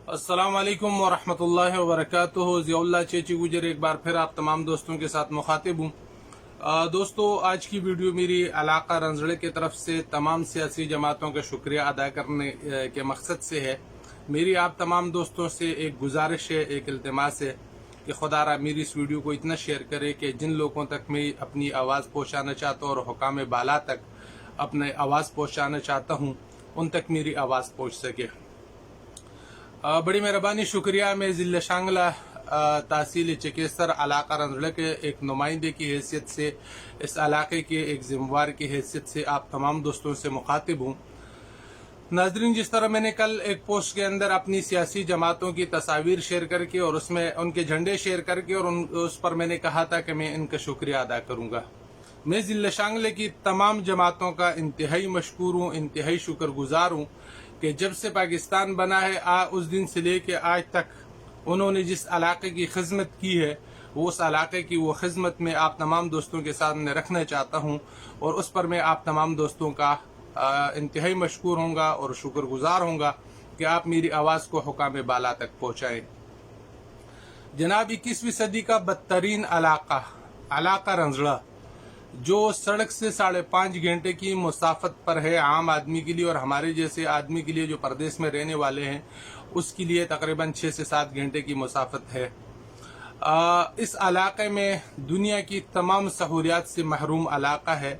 अस्सलाम वालेकुम वरहमतुल्लाहि वबरकातुहू। ज़ियाउल्लाह चेची गुजर एक बार फिर आप तमाम दोस्तों के साथ मुखातिब हूँ। दोस्तों, आज की वीडियो मेरी इलाका रंजड़े की तरफ से तमाम सियासी जमातों का शुक्रिया अदा करने के मकसद से है। मेरी आप तमाम दोस्तों से एक गुजारिश है, एक इल्तिमास है कि खुदारा मेरी इस वीडियो को इतना शेयर करे कि जिन लोगों तक मैं अपनी आवाज़ पहुँचाना चाहता हूँ और हुकाम बाला तक अपने आवाज़ पहुँचाना चाहता हूँ, उन तक मेरी आवाज़ पहुँच सके। बड़ी मेहरबानी, शुक्रिया। मैं ज़िला शांगला तहसील चकेसर इलाका रंजड़े के एक नुमाइंदे की हैसियत से, इस इलाके के एक ज़िम्मेवार की हैसियत से आप तमाम दोस्तों से मुखातिब हूँ। नाजरीन, जिस तरह मैंने कल एक पोस्ट के अंदर अपनी सियासी जमातों की तस्वीर शेयर करके और उसमें उनके झंडे शेयर करके और उस पर मैंने कहा था कि मैं इनका शुक्रिया अदा करूँगा। मैं ज़िला शांगले की तमाम जमातों का इंतहाई मशकूर हूँ, इंतहाई शुक्रगुजार हूँ कि जब से पाकिस्तान बना है उस दिन से लेके आज तक उन्होंने जिस इलाके की खिदमत की है, वो उस इलाके की वो खिदमत में आप तमाम दोस्तों के सामने रखना चाहता हूँ और उस पर मैं आप तमाम दोस्तों का इंतहाई मशकूर होऊंगा और शुक्रगुजार होऊंगा कि आप मेरी आवाज़ को हुकाम बाला तक पहुँचाएँ। जनाब, 21वीं सदी का बदतरीन इलाका रंजड़ा, जो सड़क से 5.5 घंटे की मुसाफत पर है आम आदमी के लिए और हमारे जैसे आदमी के लिए जो परदेश में रहने वाले हैं उसके लिए तकरीबन 6 से 7 घंटे की मुसाफत है। इस इलाके में दुनिया की तमाम सहूलियात से महरूम इलाका है।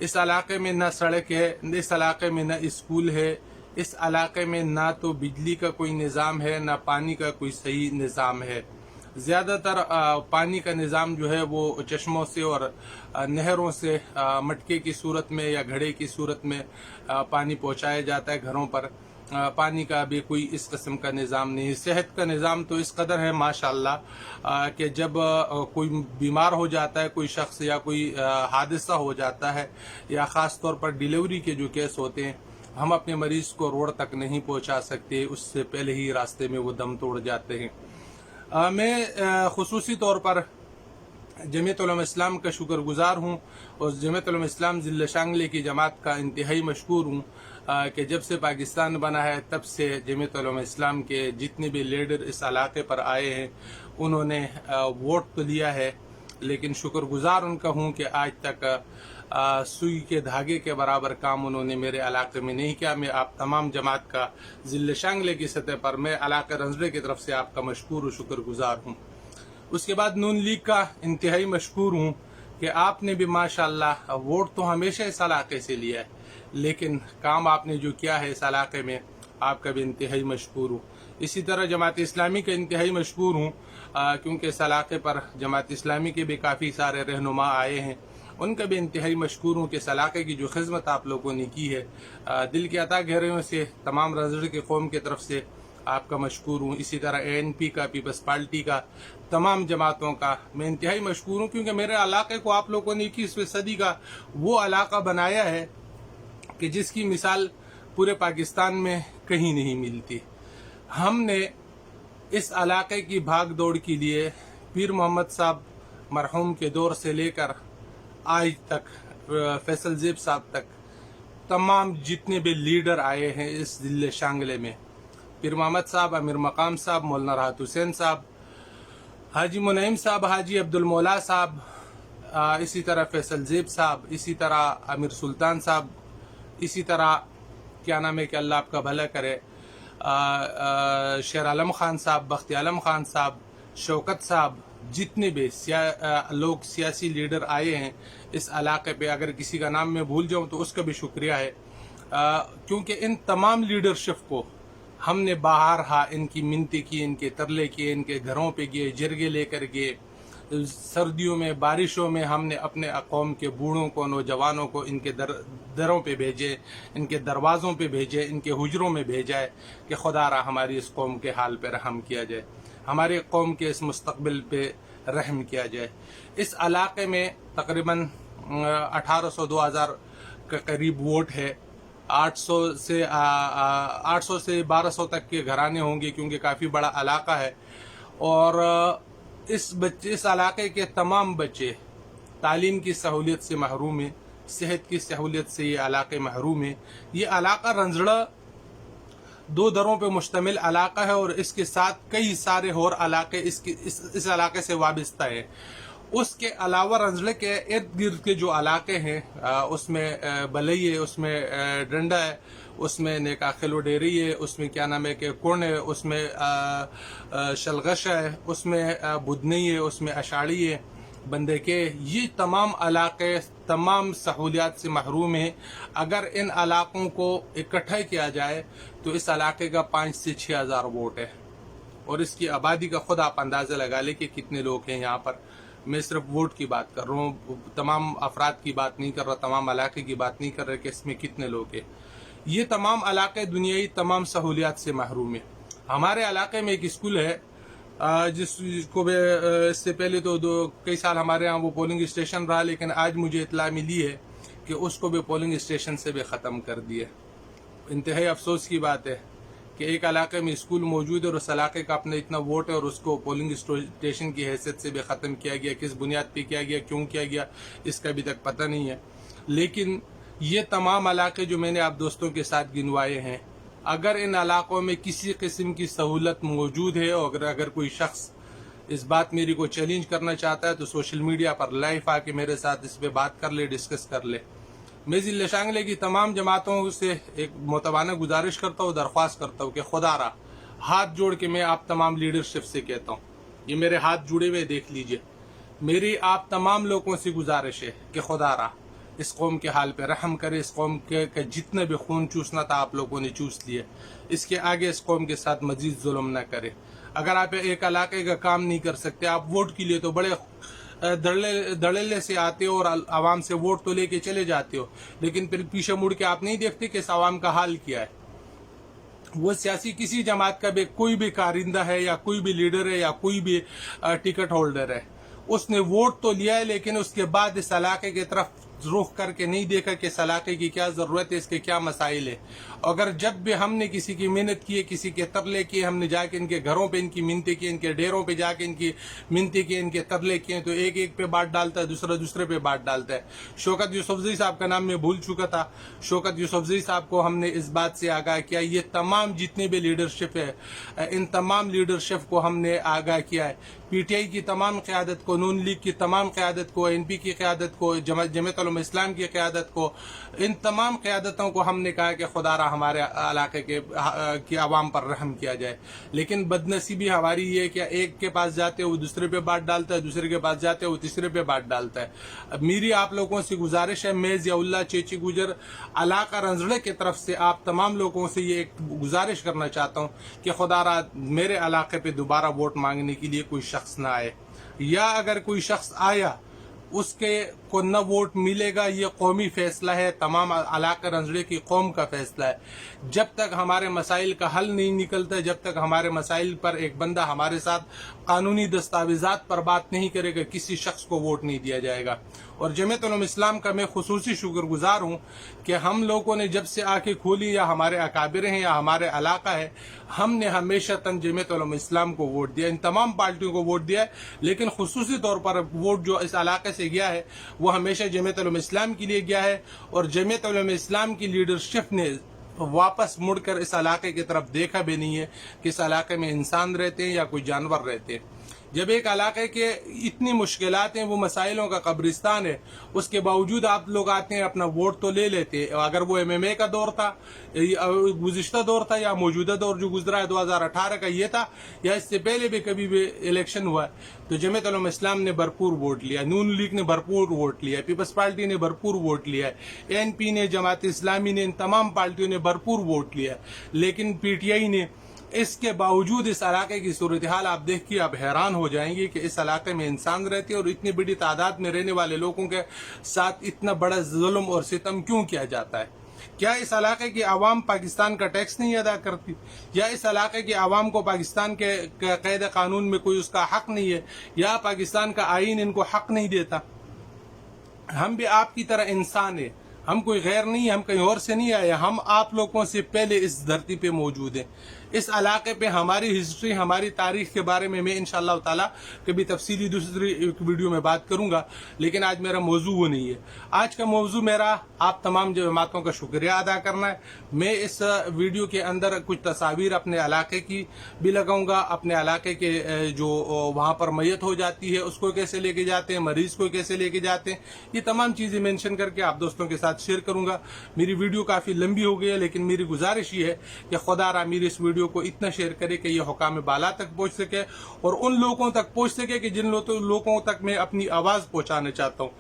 इस इलाके में न सड़क है, इस इलाके में न स्कूल है, इस इलाके में ना तो बिजली का कोई निज़ाम है, न पानी का कोई सही निज़ाम है। ज़्यादातर पानी का निज़ाम जो है वो चश्मों से और नहरों से मटके की सूरत में या घड़े की सूरत में पानी पहुंचाया जाता है घरों पर। पानी का भी कोई इस किस्म का निज़ाम नहीं। सेहत का निज़ाम तो इस कदर है माशाअल्लाह कि जब कोई बीमार हो जाता है कोई शख्स या कोई हादसा हो जाता है या ख़ास तौर पर डिलीवरी के जो केस होते हैं, हम अपने मरीज़ को रोड तक नहीं पहुंचा सकते, उससे पहले ही रास्ते में वो दम तोड़ जाते हैं। मैं खुसूसी तौर पर जमीयत उलमा इस्लाम का शुक्रगुजार हूँ और जमीयत उलमा इस्लाम ज़िला शांगले की जमात का इंतहाई मशकूर हूँ कि जब से पाकिस्तान बना है तब से जमीयत उलमा इस्लाम के जितने भी लीडर इस इलाके पर आए हैं उन्होंने वोट तो लिया है, लेकिन शुक्रगुजार उनका हूँ कि आज तक सुई के धागे के बराबर काम उन्होंने मेरे इलाके में नहीं किया। मैं आप तमाम जमात का ज़िला शांगले की सतह पर मैं इलाका रंजड़े की तरफ से आपका मशकूर और शुक्रगुजार हूँ। उसके बाद नून लीग का इंतहाई मशकूर हूँ कि आपने भी माशाअल्लाह वोट तो हमेशा इस इलाके से लिया है, लेकिन काम आपने जो किया है इस इलाके में आपका भी इंतहाई मशकूर हूँ। इसी तरह जमात इस्लामी का इंतहाई मशकूर हूँ क्योंकि इस इलाके पर जमात इस्लामी के भी काफ़ी सारे रहनुमा आए हैं, उनका भी इंतहाई मशकूर हूँ कि इस इलाके की जो खिदमत आप लोगों ने की है दिल के अता गहराइयों से तमाम रंजड़े की कौम की तरफ से आपका मशकूर हूँ। इसी तरह ANP का, पीपल्स पार्टी का, तमाम जमातों का मैं इंतहाई मशकूर हूँ क्योंकि मेरे इलाके को आप लोगों ने 21वीं सदी का वो इलाका बनाया है कि जिसकी मिसाल पूरे पाकिस्तान में कहीं नहीं मिलती। हमने इस इलाके की भाग दौड़ के लिए पीर मोहम्मद साहब मरहूम के दौर से लेकर आज तक फैसल ज़ेब साहब तक तमाम जितने भी लीडर आए हैं इस ज़िले शांगले में, पीर मोहम्मद साहब, अमीर मकाम साहब, मौलाना राहत हुसैन साहब, हाजी मुनईम साहब, हाजी अब्दुल मौला साहब, इसी तरह फैसल ज़ेब साहब, इसी तरह अमीर सुल्तान साहब, इसी तरह क्या नाम है कि अल्लाह आपका भला करे, शेर आलम खान साहब, बख्ती आलम खान साहब, शौकत साहब, जितने भी लोग सियासी लीडर आए हैं इस इलाके पे, अगर किसी का नाम मैं भूल जाऊं तो उसका भी शुक्रिया है क्योंकि इन तमाम लीडरशिप को हमने बाहर इनकी मिन्नतें की, इनके तरले किए, इनके घरों पे गए, जरगे लेकर गए, सर्दियों में बारिशों में हमने अपने कौम के बूढ़ों को, नौजवानों को इनके दरों पे भेजे, इनके दरवाज़ों पे भेजे, इनके हुजरों में भेजा है कि खुदारा हमारी इस कौम के हाल पे रहम किया जाए, हमारे कौम के इस मुस्तकबिल पे रहम किया जाए। इस इलाके में तकरीबन 1800-2000 के करीब वोट है। 800 से 1200 तक के घराने होंगे क्योंकि काफ़ी बड़ा इलाका है और इस इलाके के तमाम बच्चे तालीम की सहूलियत से महरूम हैं, सेहत की सहूलियत से ये इलाके महरूम हैं। ये इलाका रंजड़ा 2 दरों पे मुश्तमिल इलाका है और इसके साथ कई सारे और इलाके इस इलाके से वाबस्ता है। उसके अलावा रंजड़े के इर्द गिर्द के जो इलाके हैं उसमें बलई है, उसमें डंडा है, उसमें नेकाखिलो डेरी है, उसमें क्या नाम है कि कुर्ण है, उसमें शलगश है, उसमें बुधनी है, उसमें अषाढ़ी है, बंदे के, ये तमाम इलाके तमाम सहूलियात से महरूम हैं। अगर इन इलाकों को इकट्ठा किया जाए तो इस इलाके का 5 से 6 हज़ार वोट है और इसकी आबादी का खुद आप अंदाज़ा लगा लें कि कितने लोग हैं यहाँ पर। मैं सिर्फ वोट की बात कर रहा हूँ, तमाम अफराद की बात नहीं कर रहा, तमाम इलाके की बात नहीं कर रहा कि इसमें कितने लोग हैं। ये तमाम इलाके दुनियाई तमाम सहूलियात से महरूम है। हमारे इलाके में एक स्कूल है जिसको इससे पहले तो कई साल हमारे यहाँ वो पोलिंग स्टेशन रहा, लेकिन आज मुझे इतला मिली है कि उसको भी पोलिंग स्टेशन से भी ख़त्म कर दिया। इंतहाई अफसोस की बात है कि एक इलाके में स्कूल मौजूद है और उस इलाके का अपना इतना वोट है और उसको पोलिंग स्टेशन की हैसियत से भी ख़त्म किया गया। किस बुनियाद पे किया गया, क्यों किया गया, इसका अभी तक पता नहीं है। लेकिन ये तमाम इलाके जो मैंने आप दोस्तों के साथ गिनवाए हैं, अगर इन इलाकों में किसी किस्म की सहूलत मौजूद है और अगर कोई शख्स इस बात मेरी को चैलेंज करना चाहता है तो सोशल मीडिया पर लाइव आके मेरे साथ इस पर बात कर ले, डिस्कस कर ले। मैं ज़िले शांगले की तमाम जमातों से एक मोतबाना गुजारिश करता हूँ, दरख्वास्त करता हूँ कि खुदारा हाथ जोड़ के मैं आप तमाम लीडरशिप से कहता हूँ, ये मेरे हाथ जुड़े हुए देख लीजिए, मेरी आप तमाम लोगों से गुजारिश है कि खुदारा इस कौम के हाल पे रहम करे। इस कौम के जितने भी खून चूसना था आप लोगों ने चूस लिए, इसके आगे इस कौम के साथ मजीद जुल्म न करे। अगर आप एक इलाके का काम नहीं कर सकते, आप वोट के लिए तो बड़े धड़ल्ले से आते हो और आवाम से वोट तो लेके चले जाते हो, लेकिन फिर पीछे मुड़ के आप नहीं देखते कि इस आवाम का हाल क्या है। वो सियासी किसी जमात का भी कोई भी कारिंदा है या कोई भी लीडर है या कोई भी टिकट होल्डर है, उसने वोट तो लिया है लेकिन उसके बाद इस इलाके की तरफ रुख करके नहीं देखा कि इस इलाके की क्या ज़रूरत है, इसके क्या मसाइल है। अगर जब भी हमने किसी की मेहनत की है, किसी के तरले किए, हमने जाके इनके घरों पे इनकी मिन्नतें की, इनके डेरों पे जाके इनकी मिन्नतें की, इनके तरले किए, तो एक एक पे बात डालता है, दूसरा दूसरे पे बात डालता है। शौकत यूसुफजई साहब का नाम मैं भूल चुका था, शौकत यूसुफजई साहब को हमने इस बात से आगाह किया, ये तमाम जितने भी लीडरशिप है इन तमाम लीडरशिप को हमने आगाह किया है। PTI की तमाम क़यादत को, नून लीग की तमाम क़यादत को, NP की क़यादत को, जमात उलमा इस्लाम की क़यादत को, इन तमाम क़यादतों को हमने कहा कि खुदारा हमारे इलाके की आवाम पर रहम किया जाए। लेकिन बदनसीबी हमारी ये कि एक के पास जाते हो वो दूसरे पे बात डालता है, दूसरे के पास जाते हो वो तीसरे पे बात डालता है। अब मेरी आप लोगों से गुजारिश है, मैं ज़ियाउल्लाह चेची गुजर इलाका रंजड़े की तरफ से आप तमाम लोगों से ये एक गुजारिश करना चाहता हूँ कि खुदारा मेरे इलाके पे दोबारा वोट मांगने के लिए कोई शख्स ना आए, या अगर कोई शख्स आया उसके को न वोट मिलेगा। ये कौमी फैसला है, तमाम इलाका रंजड़े की कौम का फैसला है। जब तक हमारे मसाइल का हल नहीं निकलता, जब तक हमारे मसाइल पर एक बंदा हमारे साथ कानूनी दस्तावेजात पर बात नहीं करेगा, किसी शख्स को वोट नहीं दिया जाएगा। और जमात उलमा इस्लाम का मैं खुसूसी शुक्रगुजार हूँ कि हम लोगों ने जब से आंखें खोली, या हमारे अकाबिर हैं या हमारे इलाका है, हमने हमेशा तन जमात उलमा इस्लाम को वोट दिया, इन तमाम पार्टियों को वोट दिया है। लेकिन खुसूसी तौर पर वोट जो इस इलाके से गया है वो हमेशा जमात उलमा इस्लाम के लिए गया है। और जमात उलमा इस्लाम की लीडरशिप ने वापस मुड़कर इस इलाके की तरफ देखा भी नहीं है कि इस इलाके में इंसान रहते हैं या कोई जानवर रहते हैं। जब एक इलाके के इतनी मुश्किलात हैं, वो मसाइलों का कब्रिस्तान है, उसके बावजूद आप लोग आते हैं, अपना वोट तो ले लेते हैं। अगर वो MMA का दौर था, गुज़िश्ता दौर था, या मौजूदा दौर जो गुजरा है 2018 का ये था, या इससे पहले भी कभी भी इलेक्शन हुआ, तो जमात उलमा इस्लाम ने भरपूर वोट लिया, नून लीग ने भरपूर वोट लिया, पीपल्स पार्टी ने भरपूर वोट लिया, NP ने, जमात इस्लामी ने, इन तमाम पार्टियों ने भरपूर वोट लिया। लेकिन PTI ने, इसके बावजूद इस इलाके की सूरत हाल आप देख के आप हैरान हो जाएंगे कि इस इलाके में इंसान रहते हैं और इतनी बड़ी तादाद में रहने वाले लोगों के साथ इतना बड़ा जुल्म और सितम क्यों किया जाता है। क्या इस इलाके की आवाम पाकिस्तान का टैक्स नहीं अदा करती, या इस इलाके की आवाम को पाकिस्तान के क़ायदे कानून में कोई उसका हक नहीं है, या पाकिस्तान का आईन इनको हक नहीं देता। हम भी आपकी तरह इंसान है, हम कोई गैर नहीं, हम कहीं और से नहीं आए, हम आप लोगों से पहले इस धरती पे मौजूद हैं। इस इलाके पे हमारी हिस्ट्री, हमारी तारीख के बारे में मैं इंशाअल्लाह ताला कभी तफसीली दूसरी एक वीडियो में बात करूंगा, लेकिन आज मेरा मौजू वो नहीं है। आज का मौजू मेरा आप तमाम जमातों का शुक्रिया अदा करना है। मैं इस वीडियो के अंदर कुछ तस्वीर अपने इलाके की भी लगाऊंगा, अपने इलाके के जो वहाँ पर मैयत हो जाती है उसको कैसे लेके जाते हैं, मरीज को कैसे लेके जाते हैं, ये तमाम चीज़ें मेंशन करके आप दोस्तों के साथ शेयर करूंगा। मेरी वीडियो काफ़ी लंबी हो गई है, लेकिन मेरी गुजारिश ये है कि खुदा मेरी इस वीडियो को इतना शेयर करे कि ये हुकाम बाला तक पहुंच सके और उन लोगों तक पहुंच सके कि जिन लोगों तक मैं अपनी आवाज़ पहुंचाना चाहता हूँ।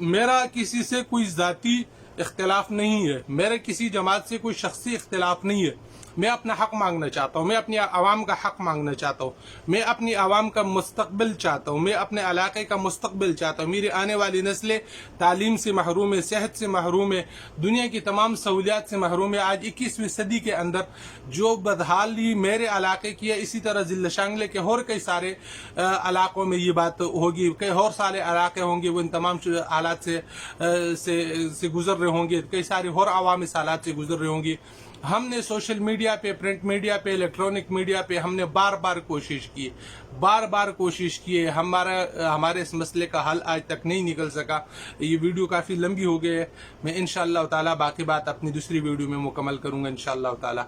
मेरा किसी से कोई ज़ाती इख्तिलाफ नहीं है, मेरे किसी जमात से कोई शख्सी इख्तिलाफ नहीं है। मैं अपना हक मांगना चाहता हूँ, मैं अपनी आवाम का हक मांगना चाहता हूँ, मैं अपनी आवाम का मुस्तकबिल चाहता हूँ, मैं अपने इलाके का मुस्तकबिल चाहता हूँ। मेरी आने वाली नस्लें तालीम से महरूम है, सेहत से महरूम है, दुनिया की तमाम सहूलियात से महरूम है। आज 21वीं सदी के अंदर जो बदहाली मेरे इलाके की है, इसी तरह जिला शांगले के और कई सारे इलाकों में ये बात होगी, कई और सारे इलाके होंगे वो इन तमाम हालात से गुजर रहे होंगे, कई सारे और आवाम इस हालात से गुजर रहे होंगे। हमने सोशल मीडिया पे, प्रिंट मीडिया पे, इलेक्ट्रॉनिक मीडिया पे हमने बार बार कोशिश की है, हमारे इस मसले का हल आज तक नहीं निकल सका। ये वीडियो काफ़ी लंबी हो गई है। मैं इंशाअल्लाह ताला बाकी बात अपनी दूसरी वीडियो में मुकम्मल करूँगा इंशाअल्लाह ताला।